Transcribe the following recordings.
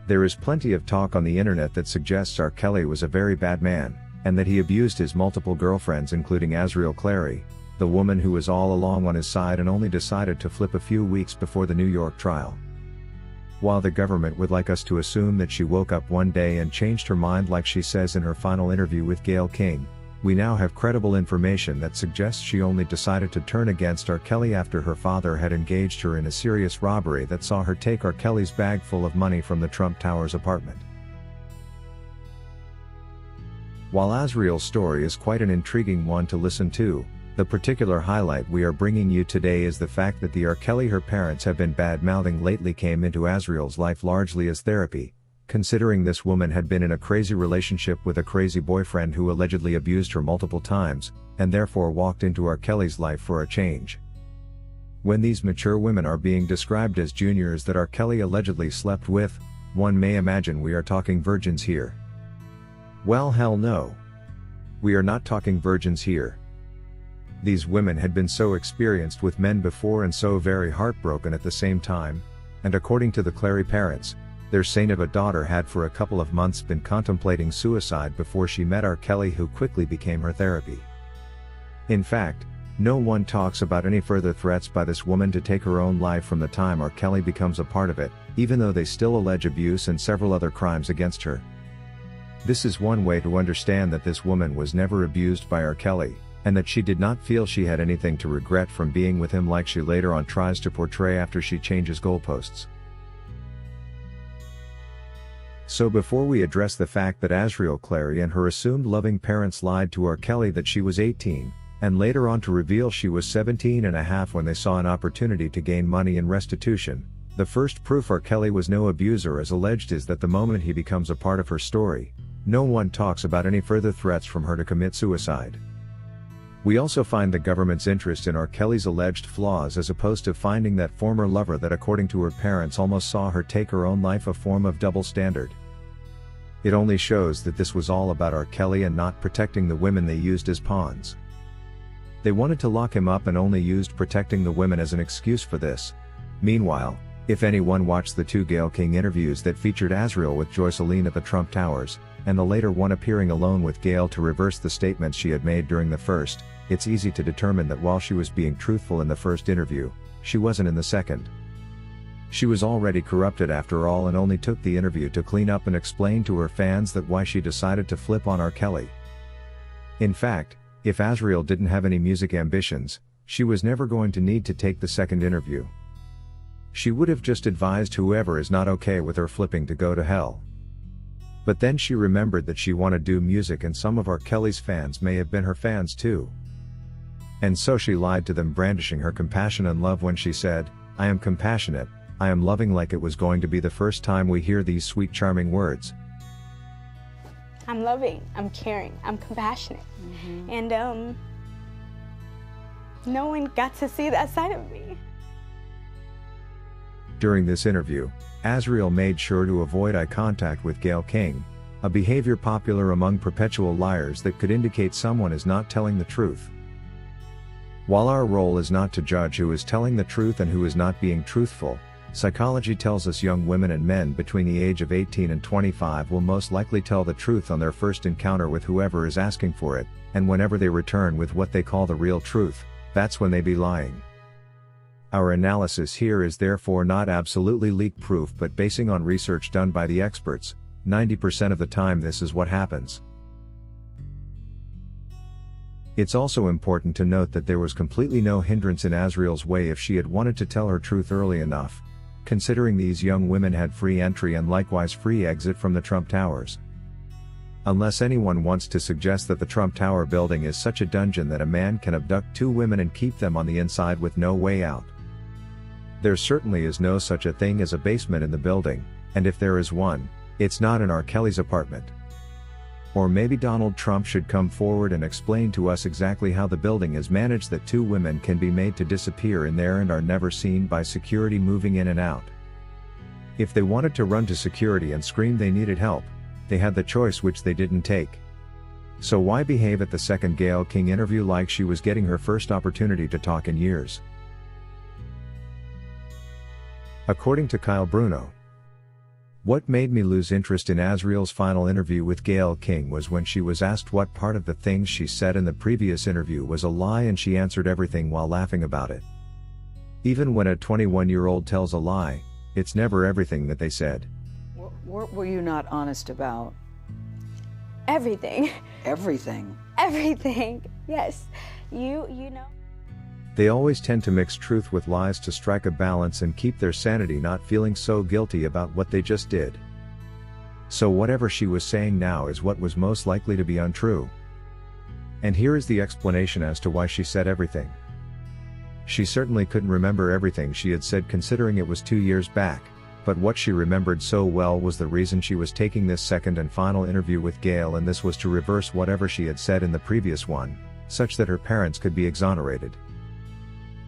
There is plenty of talk on the internet that suggests R. Kelly was a very bad man, and that he abused his multiple girlfriends, including Azriel Clary, the woman who was all along on his side and only decided to flip a few weeks before the New York trial. While the government would like us to assume that she woke up one day and changed her mind like she says in her final interview with Gayle King, we now have credible information that suggests she only decided to turn against R. Kelly after her father had engaged her in a serious robbery that saw her take R. Kelly's bag full of money from the Trump Towers apartment. While Azriel's story is quite an intriguing one to listen to, the particular highlight we are bringing you today is the fact that the R. Kelly her parents have been bad-mouthing lately came into Azriel's life largely as therapy, considering this woman had been in a crazy relationship with a crazy boyfriend who allegedly abused her multiple times, and therefore walked into R. Kelly's life for a change. When these mature women are being described as juniors that R. Kelly allegedly slept with, one may imagine we are talking virgins here. Well, hell no. We are not talking virgins here. These women had been so experienced with men before and so very heartbroken at the same time, and according to the Clary parents, their saint of a daughter had for a couple of months been contemplating suicide before she met R. Kelly, who quickly became her therapy. In fact, no one talks about any further threats by this woman to take her own life from the time R. Kelly becomes a part of it, even though they still allege abuse and several other crimes against her. This is one way to understand that this woman was never abused by R. Kelly, and that she did not feel she had anything to regret from being with him like she later on tries to portray after she changes goalposts. So before we address the fact that Azriel Clary and her assumed loving parents lied to R. Kelly that she was 18, and later on to reveal she was 17 and a half when they saw an opportunity to gain money in restitution, the first proof R. Kelly was no abuser as alleged is that the moment he becomes a part of her story, no one talks about any further threats from her to commit suicide. We also find the government's interest in R. Kelly's alleged flaws as opposed to finding that former lover that according to her parents almost saw her take her own life a form of double standard. It only shows that this was all about R. Kelly and not protecting the women they used as pawns. They wanted to lock him up and only used protecting the women as an excuse for this. Meanwhile, if anyone watched the two Gayle King interviews that featured Azriel with Joycelyn at the Trump Towers, and the later one appearing alone with Gayle to reverse the statements she had made during the first, it's easy to determine that while she was being truthful in the first interview, she wasn't in the second. She was already corrupted after all and only took the interview to clean up and explain to her fans that why she decided to flip on R. Kelly. In fact, if Azriel didn't have any music ambitions, she was never going to need to take the second interview. She would have just advised whoever is not okay with her flipping to go to hell. But then she remembered that she wanted to do music and some of R. Kelly's fans may have been her fans too. And so she lied to them, brandishing her compassion and love when she said, "I am compassionate, I am loving," like it was going to be the first time we hear these sweet charming words. I'm loving, I'm caring, I'm compassionate. And no one got to see that side of me. During this interview, Azriel made sure to avoid eye contact with Gayle King, a behavior popular among perpetual liars that could indicate someone is not telling the truth. While our role is not to judge who is telling the truth and who is not being truthful, psychology tells us young women and men between the age of 18 and 25 will most likely tell the truth on their first encounter with whoever is asking for it, and whenever they return with what they call the real truth, that's when they be lying. Our analysis here is therefore not absolutely leak-proof but basing on research done by the experts. 90% of the time this is what happens. It's also important to note that there was completely no hindrance in Azriel's way if she had wanted to tell her truth early enough, considering these young women had free entry and likewise free exit from the Trump Towers. Unless anyone wants to suggest that the Trump Tower building is such a dungeon that a man can abduct two women and keep them on the inside with no way out. There certainly is no such a thing as a basement in the building, and if there is one, it's not in R. Kelly's apartment. Or maybe Donald Trump should come forward and explain to us exactly how the building is managed that two women can be made to disappear in there and are never seen by security moving in and out. If they wanted to run to security and scream they needed help, they had the choice which they didn't take. So why behave at the second Gayle King interview like she was getting her first opportunity to talk in years? According to Kyle Bruno, What made me lose interest in Azriel's final interview with Gayle King was when she was asked what part of the things she said in the previous interview was a lie, and she answered everything while laughing about it. Even when a 21-year-old tells a lie, it's never everything that they said. What were you not honest about? Everything. Everything? Everything. Yes. You know. They always tend to mix truth with lies to strike a balance and keep their sanity, not feeling so guilty about what they just did. So whatever she was saying now is what was most likely to be untrue. And here is the explanation as to why she said everything. She certainly couldn't remember everything she had said, considering it was 2 years back, but what she remembered so well was the reason she was taking this second and final interview with Gayle, and this was to reverse whatever she had said in the previous one, such that her parents could be exonerated.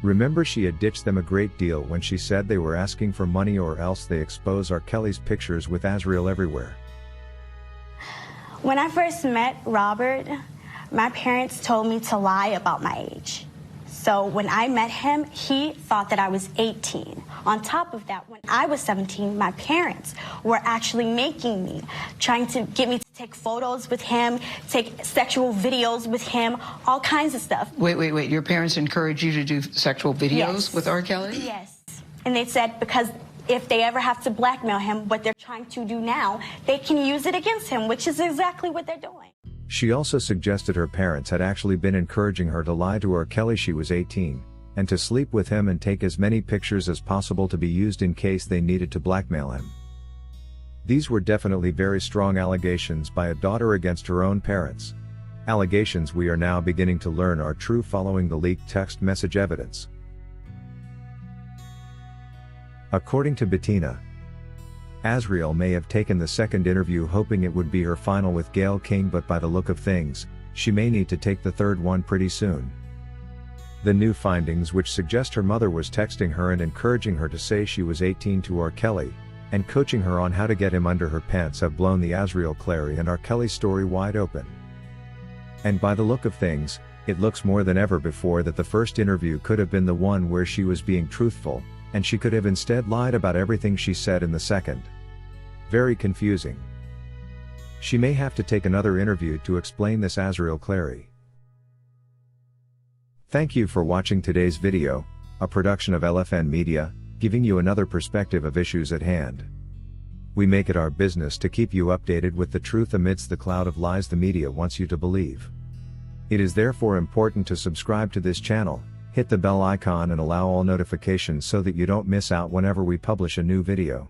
Remember, she had ditched them a great deal when she said they were asking for money or else they expose R. Kelly's pictures with Azriel everywhere. When I first met Robert, my parents told me to lie about my age. So when I met him, he thought that I was 18. On top of that, when I was 17, my parents were actually making me, trying to get me to take photos with him, take sexual videos with him, all kinds of stuff. Wait. Your parents encouraged you to do sexual videos with R. Kelly? Yes. And they said because if they ever have to blackmail him, what they're trying to do now, they can use it against him, which is exactly what they're doing. She also suggested her parents had actually been encouraging her to lie to R. Kelly she was 18, and to sleep with him and take as many pictures as possible to be used in case they needed to blackmail him. These were definitely very strong allegations by a daughter against her own parents. Allegations we are now beginning to learn are true following the leaked text message evidence. According to Bettina, Azriel may have taken the second interview hoping it would be her final with Gayle King, but by the look of things, she may need to take the third one pretty soon. The new findings, which suggest her mother was texting her and encouraging her to say she was 18 to R. Kelly, and coaching her on how to get him under her pants, have blown the Azriel Clary and R. Kelly story wide open. And by the look of things, it looks more than ever before that the first interview could have been the one where she was being truthful, and she could have instead lied about everything she said in the second. Very confusing. She may have to take another interview to explain this, Azriel Clary. Thank you for watching today's video, a production of LFN Media, giving you another perspective of issues at hand. We make it our business to keep you updated with the truth amidst the cloud of lies the media wants you to believe. It is therefore important to subscribe to this channel, hit the bell icon and allow all notifications so that you don't miss out whenever we publish a new video.